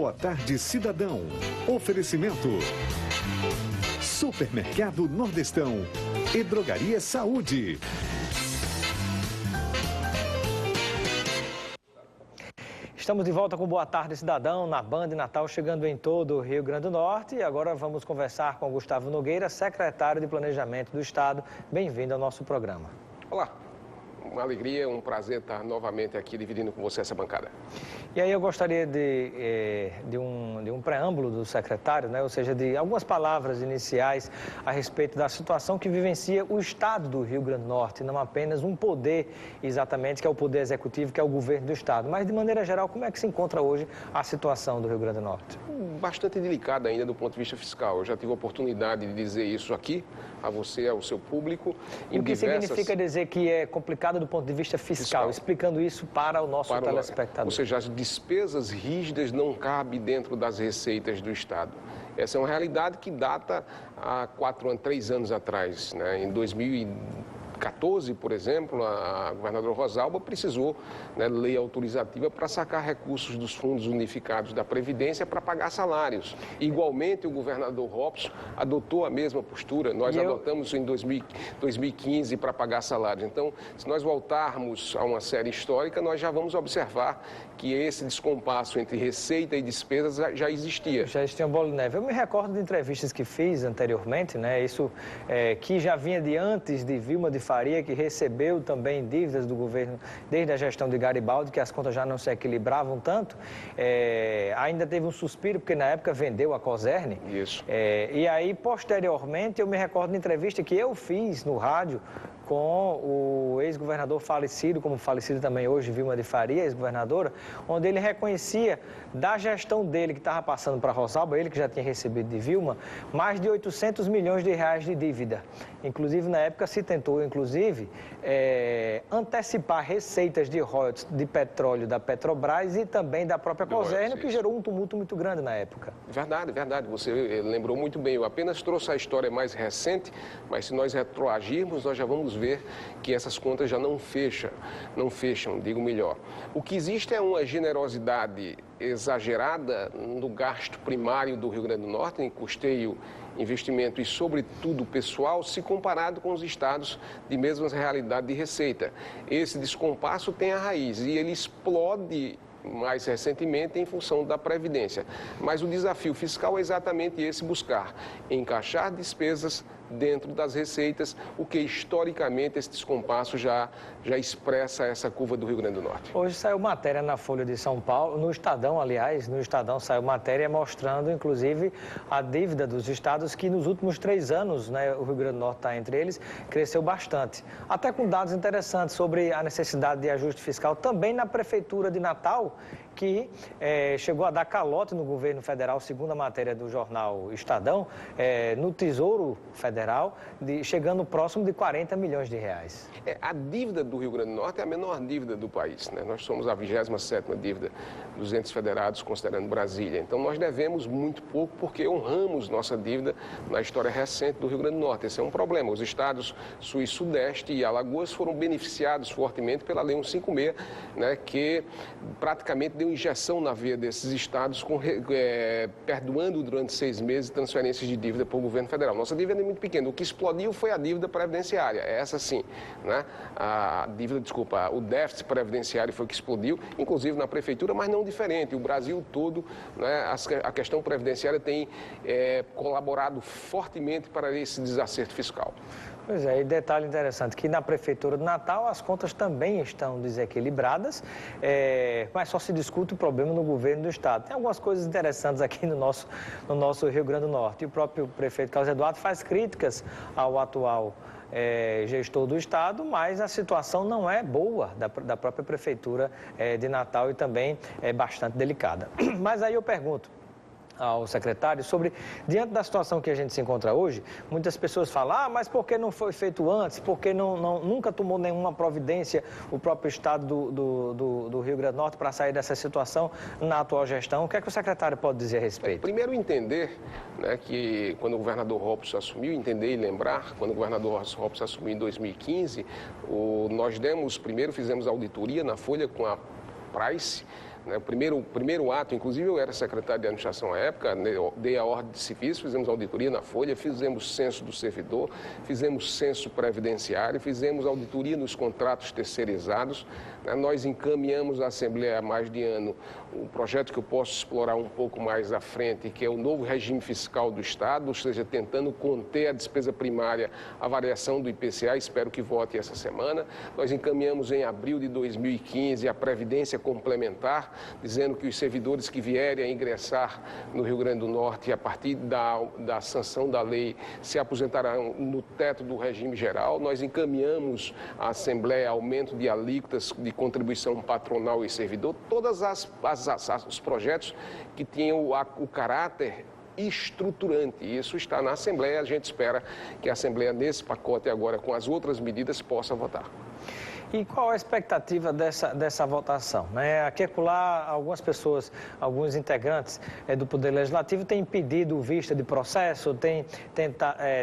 Boa Tarde, Cidadão. Oferecimento: Supermercado Nordestão e Drogaria Saúde. Estamos de volta com Boa Tarde, Cidadão, na Band Natal, chegando em todo o Rio Grande do Norte. E agora vamos conversar com Gustavo Nogueira, secretário de Planejamento do Estado. Bem-vindo ao nosso programa. Olá, uma alegria, um prazer estar novamente aqui dividindo com você essa bancada. E aí eu gostaria de um preâmbulo do secretário, né? Ou seja, de algumas palavras iniciais a respeito da situação que vivencia o Estado do Rio Grande do Norte, não apenas um poder exatamente, que é o poder executivo, que é o governo do Estado, mas de maneira geral, como é que se encontra hoje a situação do Rio Grande do Norte? Bastante delicada ainda do ponto de vista fiscal. Eu já tive a oportunidade de dizer isso aqui, a você, ao seu público. E o que significa dizer que é complicado do ponto de vista fiscal? Explicando isso para o nosso telespectador. Ou seja, as despesas rígidas não cabem dentro das receitas do Estado. Essa é uma realidade que data há 3 anos atrás, né? Em 2014, por exemplo, a governadora Rosalba precisou, né, lei autorizativa para sacar recursos dos fundos unificados da Previdência para pagar salários. Igualmente, o governador Robson adotou a mesma postura. Nós adotamos em 2015 para pagar salários. Então, se nós voltarmos a uma série histórica, nós já vamos observar que esse descompasso entre receita e despesas já existia. Já existia uma bola de neve. Eu me recordo de entrevistas que fiz anteriormente, né? Isso que já vinha de antes de Vilma de Faria, que recebeu também dívidas do governo desde a gestão de Garibaldi, que as contas já não se equilibravam tanto. Ainda teve um suspiro, porque na época vendeu a Coserne. Isso. E aí, posteriormente, eu me recordo de entrevista que eu fiz no rádio com o ex-governador falecido, como falecido também hoje, Vilma de Faria, ex-governadora, onde ele reconhecia da gestão dele que estava passando para Rosalba, ele que já tinha recebido de Vilma, mais de 800 milhões de reais de dívida. Inclusive, na época, se tentou, antecipar receitas de royalties de petróleo da Petrobras e também da própria Coserne, que gerou um tumulto muito grande na época. Verdade, verdade. Você lembrou muito bem. Eu apenas trouxe a história mais recente, mas se nós retroagirmos, nós já vamos ver que essas contas já não fecham, digo melhor. O que existe é uma generosidade exagerada no gasto primário do Rio Grande do Norte, em custeio, investimento e, sobretudo, pessoal, se comparado com os estados de mesma realidade de receita. Esse descompasso tem a raiz e ele explode mais recentemente em função da Previdência. Mas o desafio fiscal é exatamente esse: buscar encaixar despesas dentro das receitas, o que historicamente esse descompasso já expressa essa curva do Rio Grande do Norte. Hoje saiu matéria na Folha de São Paulo, no Estadão, aliás, no Estadão saiu matéria mostrando, inclusive, a dívida dos estados que nos últimos 3 anos, né, o Rio Grande do Norte está entre eles, cresceu bastante. Até com dados interessantes sobre a necessidade de ajuste fiscal também na Prefeitura de Natal, que chegou a dar calote no governo federal, segundo a matéria do jornal Estadão, no Tesouro Federal, chegando próximo de 40 milhões de reais. A dívida do Rio Grande do Norte é a menor dívida do país, né? Nós somos a 27ª dívida dos entes federados, considerando Brasília. Então, nós devemos muito pouco porque honramos nossa dívida na história recente do Rio Grande do Norte. Esse é um problema. Os estados Sul e Sudeste e Alagoas foram beneficiados fortemente pela Lei 156, né, que praticamente deu injeção na veia desses estados, perdoando durante 6 meses transferências de dívida para o governo federal. Nossa dívida é muito pequena. O que explodiu foi a dívida previdenciária. Essa sim, né? O déficit previdenciário foi o que explodiu, inclusive na prefeitura, mas não diferente. O Brasil todo, né, a questão previdenciária tem colaborado fortemente para esse desacerto fiscal. Pois é, e detalhe interessante, que na Prefeitura de Natal as contas também estão desequilibradas, mas só se discute o problema no governo do Estado. Tem algumas coisas interessantes aqui no nosso Rio Grande do Norte. E o próprio prefeito Carlos Eduardo faz críticas ao atual gestor do Estado, mas a situação não é boa da própria Prefeitura de Natal e também é bastante delicada. Mas aí eu pergunto ao secretário sobre, diante da situação que a gente se encontra hoje, muitas pessoas falam, mas por que não foi feito antes? Por que nunca tomou nenhuma providência o próprio Estado do Rio Grande do Norte para sair dessa situação na atual gestão? O que é que o secretário pode dizer a respeito? Primeiro, entender, né, que quando o governador Robson assumiu, entender e lembrar, quando o governador Robson assumiu em 2015, nós fizemos auditoria na Folha com a Price, né? O primeiro ato, inclusive eu era secretário de administração à época, dei a ordem de serviço, fizemos auditoria na Folha, fizemos censo do servidor, fizemos censo previdenciário, fizemos auditoria nos contratos terceirizados, né? Nós encaminhamos à Assembleia há mais de ano um projeto que eu posso explorar um pouco mais à frente, que é o novo regime fiscal do Estado, ou seja, tentando conter a despesa primária, a variação do IPCA, espero que vote essa semana. Nós encaminhamos em abril de 2015 a Previdência Complementar, dizendo que os servidores que vierem a ingressar no Rio Grande do Norte, a partir da sanção da lei, se aposentarão no teto do regime geral. Nós encaminhamos à Assembleia aumento de alíquotas de contribuição patronal e servidor, todas os projetos que tinham o caráter estruturante. Isso está na Assembleia, a gente espera que a Assembleia, nesse pacote agora, com as outras medidas, possa votar. E qual a expectativa dessa votação? Aqui e acolá, algumas pessoas, alguns integrantes do Poder Legislativo têm pedido vista de processo, têm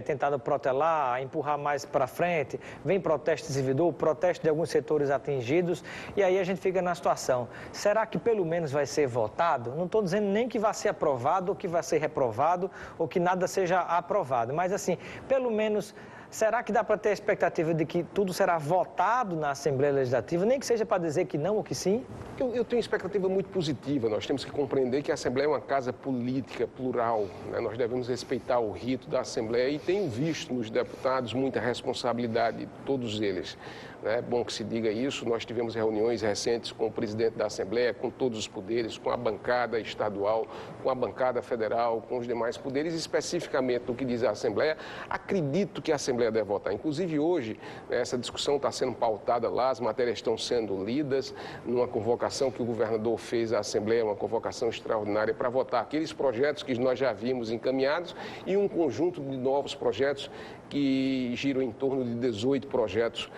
tentado protelar, empurrar mais para frente, vem protesto de servidor, protesto de alguns setores atingidos, e aí a gente fica na situação, será que pelo menos vai ser votado? Não estou dizendo nem que vai ser aprovado, ou que vai ser reprovado, ou que nada seja aprovado, mas assim, pelo menos... Será que dá para ter a expectativa de que tudo será votado na Assembleia Legislativa, nem que seja para dizer que não ou que sim? Eu tenho expectativa muito positiva. Nós temos que compreender que a Assembleia é uma casa política, plural, né? Nós devemos respeitar o rito da Assembleia e tenho visto nos deputados muita responsabilidade, todos eles. É bom que se diga isso. Nós tivemos reuniões recentes com o presidente da Assembleia, com todos os poderes, com a bancada estadual, com a bancada federal, com os demais poderes, especificamente no que diz a Assembleia. Acredito que a Assembleia deve votar. Inclusive hoje, essa discussão está sendo pautada lá, as matérias estão sendo lidas numa convocação que o governador fez à Assembleia, uma convocação extraordinária para votar aqueles projetos que nós já vimos encaminhados e um conjunto de novos projetos que giram em torno de 18 projetos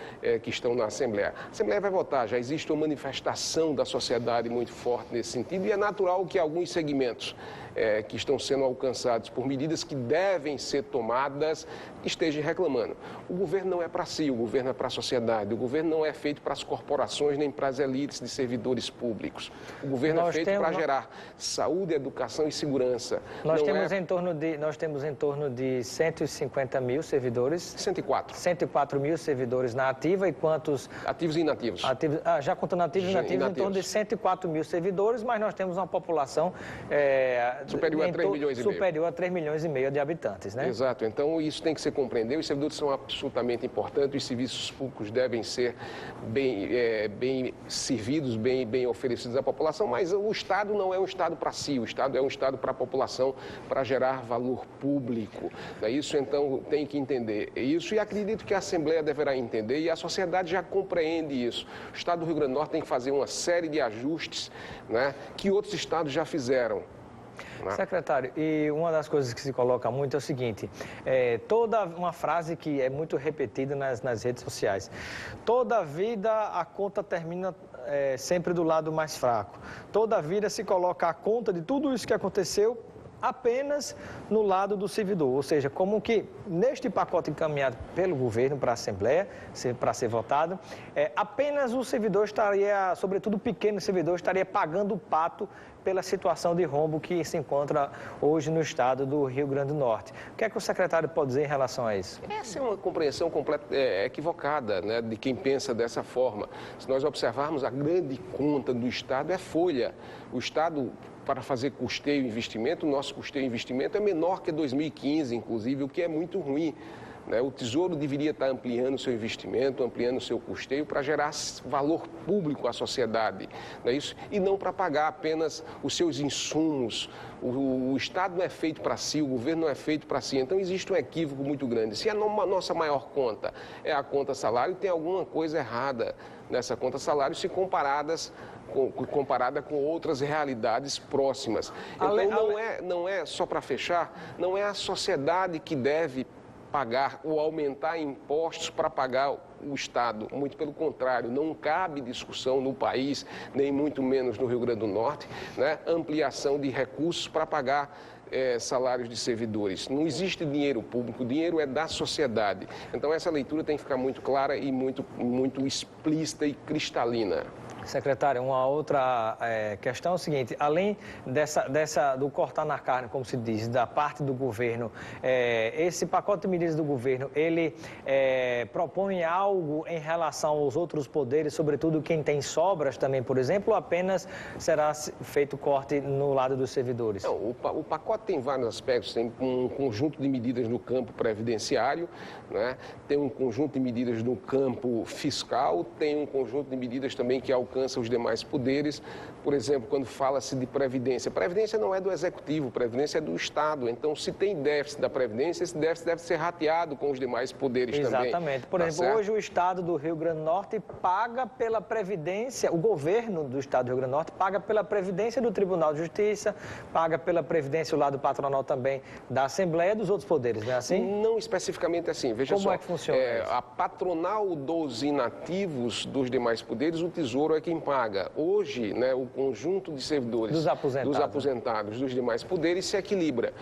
que estão na Assembleia. A Assembleia vai votar, já existe uma manifestação da sociedade muito forte nesse sentido e é natural que alguns segmentos que estão sendo alcançados por medidas que devem ser tomadas estejam reclamando. O governo não é para si, o governo é para a sociedade, o governo não é feito para as corporações nem para as elites de servidores públicos. O governo é feito para gerar saúde, educação e segurança. Nós temos em torno de 150 mil servidores. 104 mil servidores na ativa e quantos... Ativos e inativos. Já contando ativos e inativos, em torno de 104 mil servidores, mas nós temos uma população... superior a 3 milhões e meio. Superior a 3 milhões e meio de habitantes, né? Exato. Então, isso tem que ser compreendido. Os servidores são absolutamente importantes. Os serviços públicos devem ser bem servidos, bem oferecidos à população, mas o Estado não é um Estado para si. O Estado é um Estado para a população, para gerar valor público. Isso, então, tem que entender isso e acredito que a Assembleia deverá entender e a sociedade já compreende isso. O Estado do Rio Grande do Norte tem que fazer uma série de ajustes, né, que outros estados já fizeram. Secretário, e uma das coisas que se coloca muito é o seguinte, toda uma frase que é muito repetida nas redes sociais, toda vida a conta termina sempre do lado mais fraco, toda vida se coloca a conta de tudo isso que aconteceu apenas no lado do servidor, ou seja, como que neste pacote encaminhado pelo governo para a Assembleia, para ser votado, apenas o servidor estaria, sobretudo o pequeno servidor, estaria pagando o pato pela situação de rombo que se encontra hoje no estado do Rio Grande do Norte. O que é que o secretário pode dizer em relação a isso? Essa é uma compreensão equivocada, né, de quem pensa dessa forma. Se nós observarmos, a grande conta do Estado é folha. O Estado, para fazer custeio e investimento, o nosso custeio e investimento é menor que 2015, inclusive, o que é muito ruim. O Tesouro deveria estar ampliando seu investimento, ampliando seu custeio para gerar valor público à sociedade, não é isso? E não para pagar apenas os seus insumos. O Estado não é feito para si, o governo não é feito para si. Então, existe um equívoco muito grande. Se a nossa maior conta é a conta salário, tem alguma coisa errada nessa conta salário se comparada com outras realidades próximas. Então, não é só para fechar, não é a sociedade que deve pagar ou aumentar impostos para pagar o Estado. Muito pelo contrário, não cabe discussão no país, nem muito menos no Rio Grande do Norte, né? Ampliação de recursos para pagar salários de servidores. Não existe dinheiro público, o dinheiro é da sociedade. Então, essa leitura tem que ficar muito clara e muito explícita e cristalina. Secretário, uma outra questão é o seguinte, além do cortar na carne, como se diz, da parte do governo, esse pacote de medidas do governo, ele propõe algo em relação aos outros poderes, sobretudo quem tem sobras também, por exemplo, ou apenas será feito corte no lado dos servidores? Não, o pacote tem vários aspectos, tem um conjunto de medidas no campo previdenciário, né? Tem um conjunto de medidas no campo fiscal, tem um conjunto de medidas também que alcança os demais poderes. Por exemplo, quando fala-se de Previdência, Previdência não é do Executivo, Previdência é do Estado. Então, se tem déficit da Previdência, esse déficit deve ser rateado com os demais poderes também. Exatamente. Por exemplo, hoje o Estado do Rio Grande do Norte paga pela Previdência, o governo do Estado do Rio Grande do Norte paga pela Previdência do Tribunal de Justiça, paga pela Previdência, o lado patronal também da Assembleia e dos outros poderes, não é assim? Não especificamente assim. Veja Como só, é que funciona isso? A patronal dos inativos dos demais poderes, o Tesouro é quem paga. Hoje, né, o conjunto de servidores dos aposentados dos demais poderes se equilibra.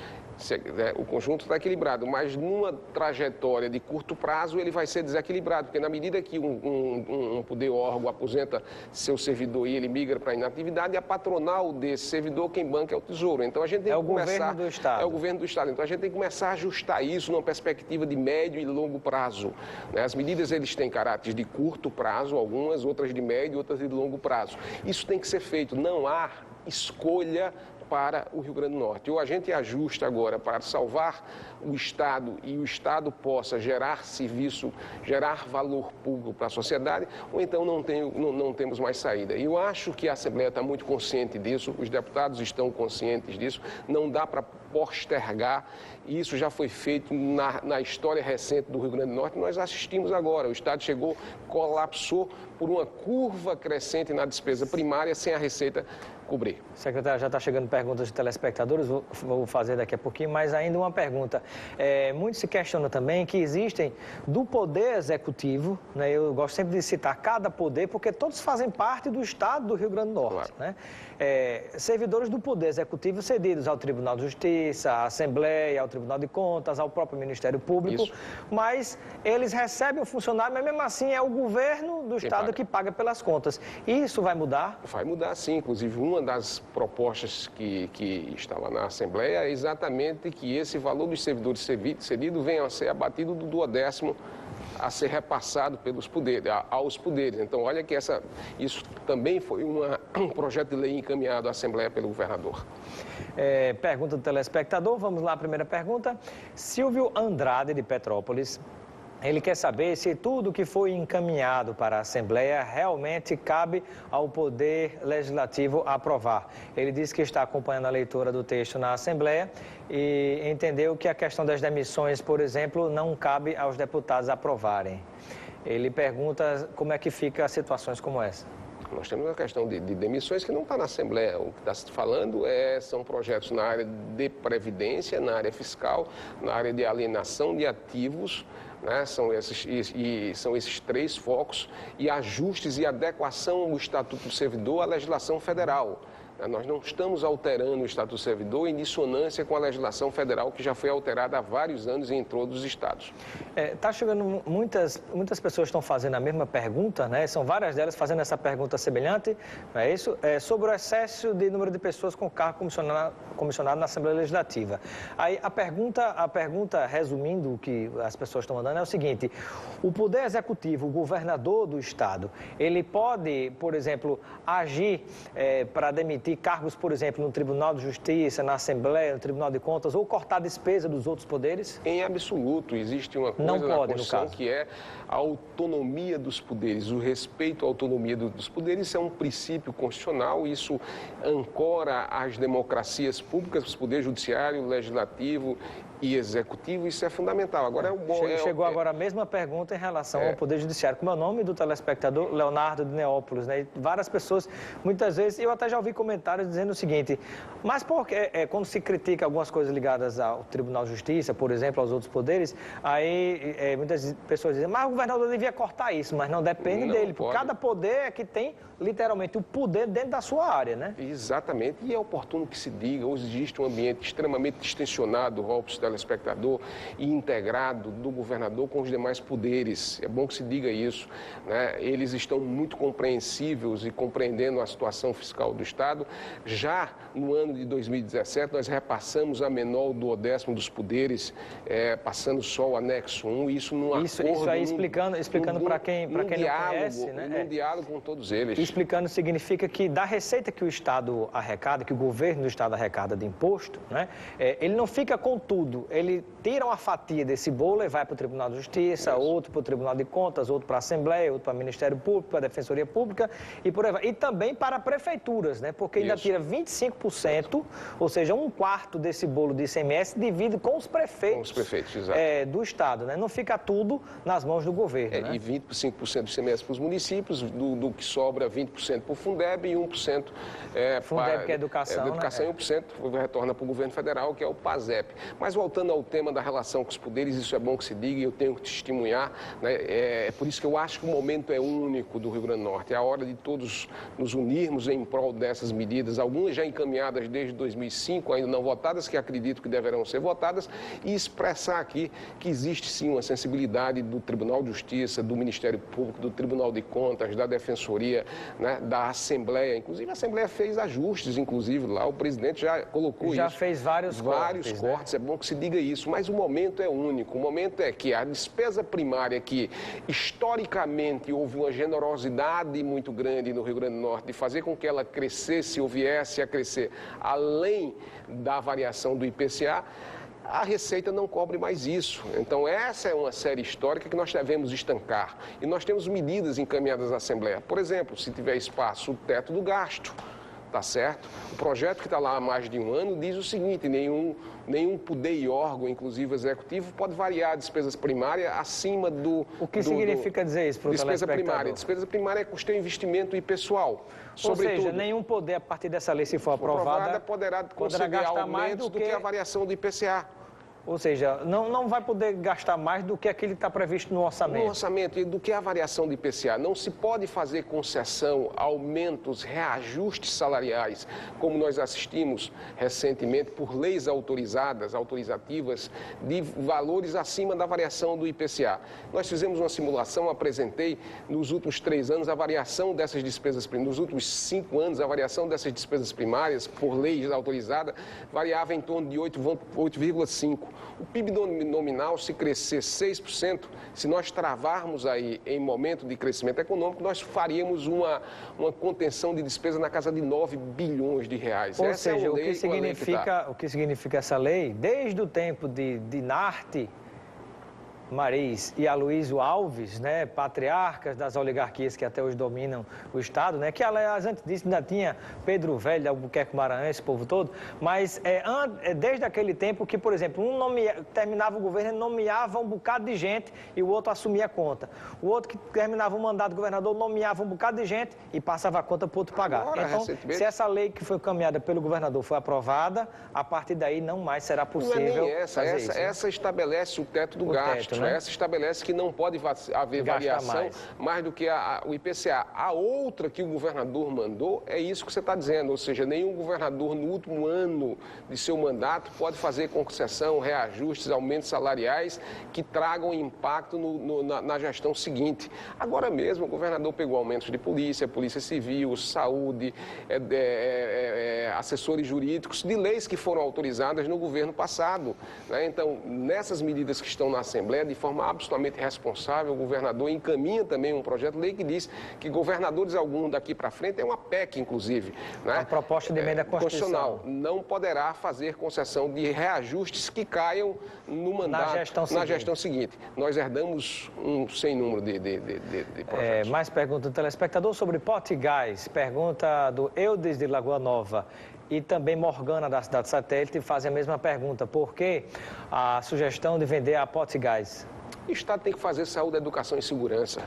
O conjunto está equilibrado, mas numa trajetória de curto prazo ele vai ser desequilibrado, porque na medida que um poder órgão aposenta seu servidor e ele migra para a inatividade, a patronal desse servidor, quem banca é o Tesouro. Então a gente tem que começar... É o governo do Estado. É o governo do Estado. Então a gente tem que começar a ajustar isso numa perspectiva de médio e longo prazo. As medidas eles têm caráter de curto prazo, algumas, outras de médio, outras de longo prazo. Isso tem que ser feito. Não há escolha para o Rio Grande do Norte. Ou a gente ajusta agora para salvar o Estado e o Estado possa gerar serviço, gerar valor público para a sociedade, ou então não temos mais saída. E eu acho que a Assembleia está muito consciente disso, os deputados estão conscientes disso, não dá para postergar, e isso já foi feito na história recente do Rio Grande do Norte, nós assistimos agora, o Estado chegou, colapsou por uma curva crescente na despesa primária sem a Receita cobrir. Secretário, já está chegando perguntas de telespectadores, vou fazer daqui a pouquinho, mas ainda uma pergunta. Muito se questiona também que existem do Poder Executivo, né, eu gosto sempre de citar cada poder, porque todos fazem parte do Estado do Rio Grande do Norte. Claro. Né? Servidores do Poder Executivo cedidos ao Tribunal de Justiça, à Assembleia, ao Tribunal de Contas, ao próprio Ministério Público, isso. Mas eles recebem o funcionário, mas mesmo assim é o governo do Estado que paga pelas contas. Isso vai mudar? Vai mudar sim, inclusive uma das propostas que estava na Assembleia é exatamente que esse valor dos servidores cedidos venha a ser abatido do 12º a ser repassado aos poderes. Então, olha que isso também foi um projeto de lei encaminhado à Assembleia pelo governador. Pergunta do telespectador, vamos lá, a primeira pergunta. Silvio Andrade, de Petrópolis. Ele quer saber se tudo que foi encaminhado para a Assembleia realmente cabe ao Poder Legislativo aprovar. Ele disse que está acompanhando a leitura do texto na Assembleia e entendeu que a questão das demissões, por exemplo, não cabe aos deputados aprovarem. Ele pergunta como é que fica situações como essa. Nós temos uma questão de demissões que não está na Assembleia. O que está se falando são projetos na área de previdência, na área fiscal, na área de alienação de ativos, né? São esses três focos e ajustes e adequação do Estatuto do Servidor à legislação federal. Nós não estamos alterando o Estatuto do Servidor em dissonância com a legislação federal que já foi alterada há vários anos em todos os estados. Está chegando muitas pessoas estão fazendo a mesma pergunta, né? São várias delas fazendo essa pergunta semelhante, não é isso? Sobre o excesso de número de pessoas com cargo comissionado na Assembleia Legislativa. Aí a pergunta, resumindo o que as pessoas estão mandando, é o seguinte: o Poder Executivo, o governador do estado, ele pode, por exemplo, agir para demitir cargos, por exemplo, no Tribunal de Justiça, na Assembleia, no Tribunal de Contas, ou cortar a despesa dos outros poderes? Em absoluto. Existe uma coisa na Constituição que é a autonomia dos poderes, o respeito à autonomia dos poderes. Isso é um princípio constitucional, isso ancora as democracias públicas, os poderes judiciário, legislativo e executivo, isso é fundamental. Agora chegou agora a mesma pergunta em relação ao Poder Judiciário. Como é o nome do telespectador? Leonardo de Neópolis, né? E várias pessoas, muitas vezes, eu até já ouvi comentários dizendo o seguinte: mas por que, quando se critica algumas coisas ligadas ao Tribunal de Justiça, por exemplo, aos outros poderes, aí muitas pessoas dizem, mas o governador devia cortar isso, mas não depende dele, porque cada poder é que tem literalmente o poder dentro da sua área, né? Exatamente, e é oportuno que se diga, hoje existe um ambiente extremamente distensionado, Robson, telespectador, e integrado do governador com os demais poderes. É bom que se diga isso, né? Eles estão muito compreensíveis e compreendendo a situação fiscal do Estado. Já no ano de 2017, nós repassamos a menor do 10º dos poderes, passando só o anexo 1, isso num acordo... Isso aí, explicando para quem não conhece, né? Num diálogo com todos eles. Explicando significa que da receita que o Estado arrecada, que o governo do Estado arrecada de imposto, né? Ele não fica com tudo, ele tira uma fatia desse bolo e vai para o Tribunal de Justiça, outro para o Tribunal de Contas, outro para a Assembleia, outro para o Ministério Público, para a Defensoria Pública e por aí vai. E também para prefeituras, né? Porque ainda tira 25%, ou seja, 1/4 desse bolo de ICMS divide com os prefeitos, exato. Do Estado, né? Não fica tudo nas mãos do governo, né? E 25% do ICMS para os municípios, do que sobra 20% para o Fundeb e 1% Fundeb, que é educação, né? Educação né? E 1% retorna para o governo federal, que é o PASEP. Mas voltando ao tema da relação com os poderes, isso é bom que se diga e eu tenho que testemunhar, né? É por isso que eu acho que o momento é único do Rio Grande do Norte. É a hora de todos nos unirmos em prol dessas medidas, algumas já encaminhadas desde 2005, ainda não votadas, que acredito que deverão ser votadas, e expressar aqui que existe sim uma sensibilidade do Tribunal de Justiça, do Ministério Público, do Tribunal de Contas, da Defensoria, né? Da Assembleia. Inclusive a Assembleia fez ajustes, inclusive lá o presidente já colocou já isso. Já fez vários cortes, né? É bom que se diga isso, mas o momento é único. O momento é que a despesa primária, que historicamente houve uma generosidade muito grande no Rio Grande do Norte de fazer com que ela crescesse ou viesse a crescer além da variação do IPCA, a Receita não cobre mais isso. Então, essa é uma série histórica que nós devemos estancar. E nós temos medidas encaminhadas à Assembleia. Por exemplo, se tiver espaço, o teto do gasto. Tá certo? O projeto que está lá há mais de um ano diz o seguinte: nenhum poder e órgão, inclusive executivo, pode variar despesas primárias acima do... O que significa dizer isso para o telespectador? Despesa primária é custeio, investimento e pessoal. Ou seja, nenhum poder, a partir dessa lei, se for aprovada, poderá conceder aumentos do que a variação do IPCA. Ou seja, não vai poder gastar mais do que aquilo que está previsto no orçamento. No orçamento, e do que a variação do IPCA. Não se pode fazer concessão, aumentos, reajustes salariais, como nós assistimos recentemente por leis autorizativas, de valores acima da variação do IPCA. Nós fizemos uma simulação, apresentei nos últimos 3 anos a variação dessas despesas primárias, nos últimos 5 anos a variação dessas despesas primárias por leis autorizadas variava em torno de 8,5%. O PIB nominal, se crescer 6%, se nós travarmos aí em momento de crescimento econômico, nós faríamos uma contenção de despesa na casa de 9 bilhões de reais. Ou seja, o que significa essa lei, desde o tempo de Dinarte, Mariz e Aloysio Alves, né, patriarcas das oligarquias que até hoje dominam o Estado, né, que aliás antes disso ainda tinha Pedro Velho, Albuquerque Maranhão, esse povo todo, mas desde aquele tempo que, por exemplo, terminava o governo, ele nomeava um bocado de gente e o outro assumia a conta. O outro que terminava o mandato do governador nomeava um bocado de gente e passava a conta para o outro pagar. Agora, então, se essa lei que foi caminhada pelo governador foi aprovada, a partir daí não mais será possível. Não é nem essa estabelece o teto do gasto. Né? Essa estabelece que não pode haver variação mais do que o IPCA. A outra que o governador mandou é isso que você está dizendo, ou seja, nenhum governador no último ano de seu mandato pode fazer concessão, reajustes, aumentos salariais que tragam impacto na gestão seguinte. Agora mesmo o governador pegou aumentos de polícia civil, saúde, assessores jurídicos, de leis que foram autorizadas no governo passado, né? Então, nessas medidas que estão na Assembleia, de forma absolutamente responsável, o governador encaminha também um projeto de lei que diz que governadores algum daqui para frente, é uma PEC, inclusive, né? A proposta de emenda constitucional, não poderá fazer concessão de reajustes que caiam no mandato, na gestão seguinte. Nós herdamos um sem número de projetos. Mais pergunta do telespectador sobre Potigás. Pergunta do Eudes de Lagoa Nova. E também Morgana, da cidade satélite, faz a mesma pergunta. Por que a sugestão de vender a Potigás? O Estado tem que fazer saúde, educação e segurança.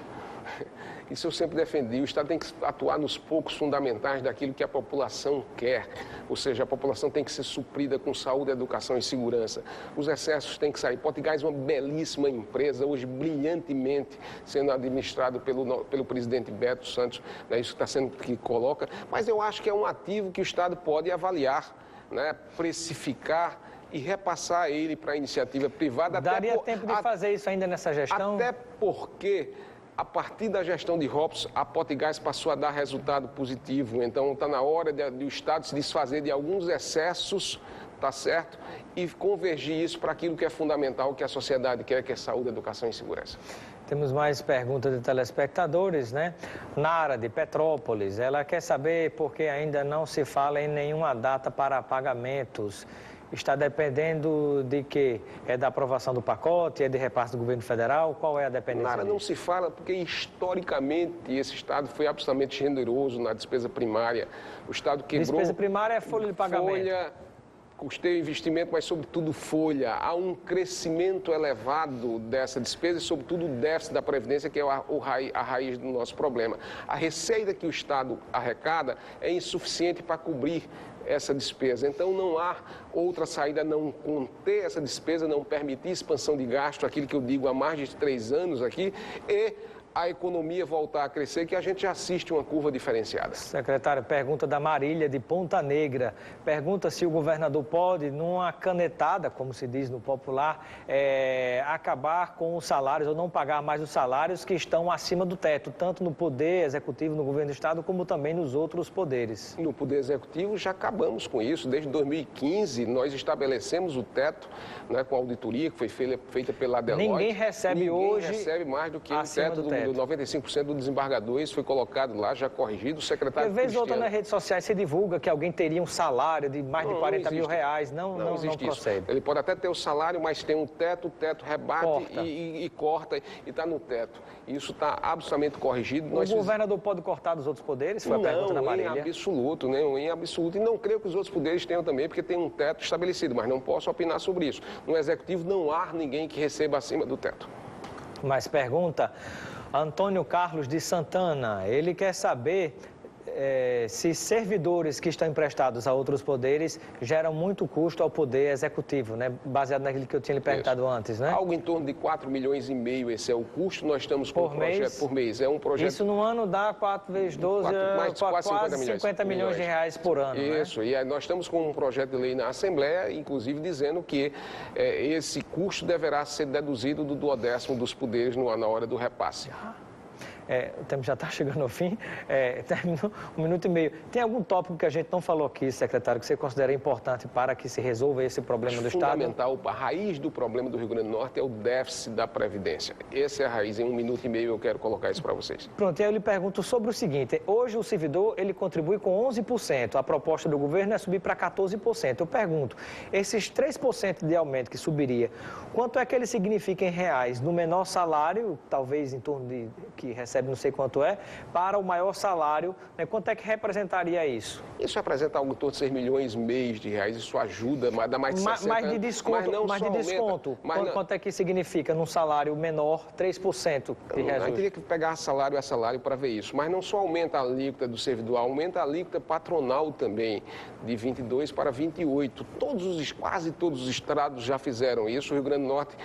Isso eu sempre defendi. O Estado tem que atuar nos poucos fundamentais daquilo que a população quer. Ou seja, a população tem que ser suprida com saúde, educação e segurança. Os excessos têm que sair. Potigás é uma belíssima empresa, hoje brilhantemente sendo administrado pelo presidente Beto Santos. É isso que está sendo que coloca. Mas eu acho que é um ativo que o Estado pode avaliar, né? Precificar e repassar ele para a iniciativa privada. Daria tempo de fazer isso ainda nessa gestão? Até porque, a partir da gestão de Robson, a Potigás passou a dar resultado positivo. Então, está na hora do Estado se desfazer de alguns excessos, tá certo? E convergir isso para aquilo que é fundamental, que a sociedade quer, que é saúde, educação e segurança. Temos mais perguntas de telespectadores, né? Nara, de Petrópolis, ela quer saber por que ainda não se fala em nenhuma data para pagamentos. Está dependendo de quê? É da aprovação do pacote? É de repasse do governo federal? Qual é a dependência Nara, não se fala porque, historicamente, esse Estado foi absolutamente generoso na despesa primária. O Estado quebrou... Despesa primária é folha de pagamento. Custeio investimento, mas, sobretudo, folha. Há um crescimento elevado dessa despesa e, sobretudo, o déficit da Previdência, que é a raiz do nosso problema. A receita que o Estado arrecada é insuficiente para cobrir essa despesa. Então, não há outra saída a não conter essa despesa, não permitir expansão de gasto, aquilo que eu digo há mais de 3 anos aqui, e a economia voltar a crescer, que a gente já assiste uma curva diferenciada. Secretário, pergunta da Marília, de Ponta Negra. Pergunta se o governador pode, numa canetada, como se diz no popular, acabar com os salários ou não pagar mais os salários que estão acima do teto, tanto no Poder Executivo, no Governo do Estado, como também nos outros poderes. No Poder Executivo já acabamos com isso. Desde 2015, nós estabelecemos o teto, né, com a auditoria que foi feita pela Deloitte. Ninguém recebe hoje mais do que o teto do 95% do desembargador. Isso foi colocado lá, já corrigido. O secretário Porque, vez ou outra, nas redes sociais se divulga que alguém teria um salário de mais de 40 mil reais. Não procede. Isso. Ele pode até ter o salário, mas tem um teto, o teto rebate e corta e está no teto. Isso está absolutamente corrigido. O governador pode cortar dos outros poderes? Foi a pergunta da Marília. Não, em absoluto, né? Em absoluto. E não creio que os outros poderes tenham também, porque tem um teto estabelecido, mas não posso opinar sobre isso. No Executivo não há ninguém que receba acima do teto. Mais pergunta. Antônio Carlos de Santana, ele quer saber se servidores que estão emprestados a outros poderes geram muito custo ao Poder Executivo, né? Baseado naquilo que eu tinha lhe perguntado antes, né? Algo em torno de 4,5 milhões, esse é o custo. Nós estamos com um projeto por mês. É um projeto... Isso no ano dá 4 vezes 12, quase 50 milhões de reais por ano, Isso, né? E nós estamos com um projeto de lei na Assembleia, inclusive dizendo que esse custo deverá ser deduzido do 12º dos poderes na hora do repasse. O tempo já está chegando ao fim, terminou 1 minuto e meio. Tem algum tópico que a gente não falou aqui, secretário, que você considera importante para que se resolva esse problema do Estado? Fundamental, a raiz do problema do Rio Grande do Norte é o déficit da Previdência. Essa é a raiz. Em 1 minuto e meio eu quero colocar isso para vocês. Pronto, e aí eu lhe pergunto sobre o seguinte, hoje o servidor ele contribui com 11%, a proposta do governo é subir para 14%. Eu pergunto, esses 3% de aumento que subiria, quanto é que ele significa em reais no menor salário, talvez em torno de que recebe não sei quanto para o maior salário, né? Quanto é que representaria isso? Isso representa algo em torno de 6,5 milhões de reais, isso ajuda, dá mais de 60 mais de desconto, quanto é que significa num salário menor 3% de reajuste? Eu teria que pegar salário a salário para ver isso, mas não só aumenta a alíquota do servidor, aumenta a alíquota patronal também, de 22 para 28. Quase todos os estados já fizeram isso, o Rio Grande do Norte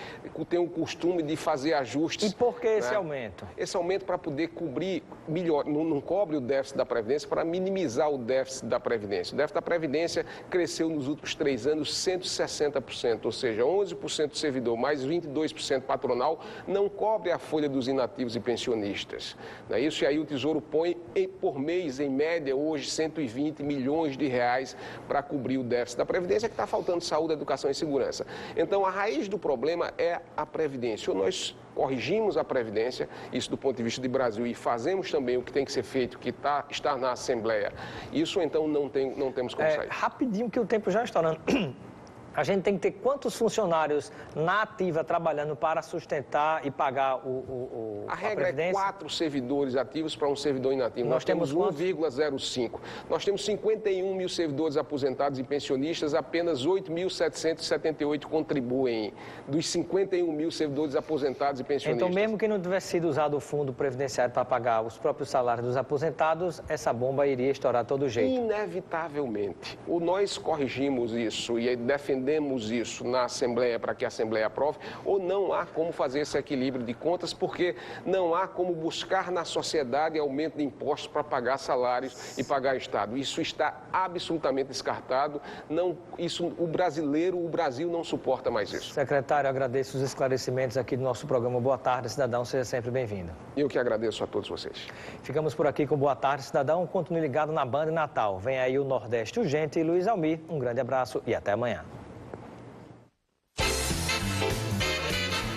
tem o costume de fazer ajustes. E por que esse aumento? Esse aumento para poder cobrir melhor, não cobre o déficit da Previdência, para minimizar o déficit da Previdência. O déficit da Previdência cresceu nos últimos 3 anos 160%, ou seja, 11% do servidor mais 22% patronal não cobre a folha dos inativos e pensionistas. Não é isso? E aí o Tesouro põe por mês, em média, hoje, 120 milhões de reais para cobrir o déficit da Previdência, que está faltando saúde, educação e segurança. Então, a raiz do problema é a Previdência. Ou nós corrigimos a Previdência, isso do ponto de vista de Brasil, e fazemos também o que tem que ser feito, que está na Assembleia. Isso, então, não temos como sair. Rapidinho, que o tempo já está estourando. A gente tem que ter quantos funcionários na ativa trabalhando para sustentar e pagar a regra Previdência? É 4 servidores ativos para um servidor inativo. Nós temos 1,05. Nós temos 51 mil servidores aposentados e pensionistas, apenas 8.778 contribuem. Dos 51 mil servidores aposentados e pensionistas. Então, mesmo que não tivesse sido usado o fundo previdenciário para pagar os próprios salários dos aposentados, essa bomba iria estourar de todo jeito. Inevitavelmente. Nós corrigimos isso e defendemos defendemos isso na Assembleia para que a Assembleia aprove, ou não há como fazer esse equilíbrio de contas, porque não há como buscar na sociedade aumento de impostos para pagar salários e pagar Estado. Isso está absolutamente descartado. Não, isso, o Brasil não suporta mais isso. Secretário, agradeço os esclarecimentos aqui do nosso programa Boa Tarde, Cidadão. Seja sempre bem-vindo. Eu que agradeço a todos vocês. Ficamos por aqui com Boa Tarde, Cidadão. Continue ligado na Band Natal. Vem aí o Nordeste Urgente e Luiz Almir. Um grande abraço e até amanhã.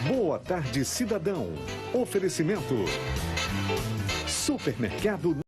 Boa Tarde, Cidadão. Oferecimento. Supermercado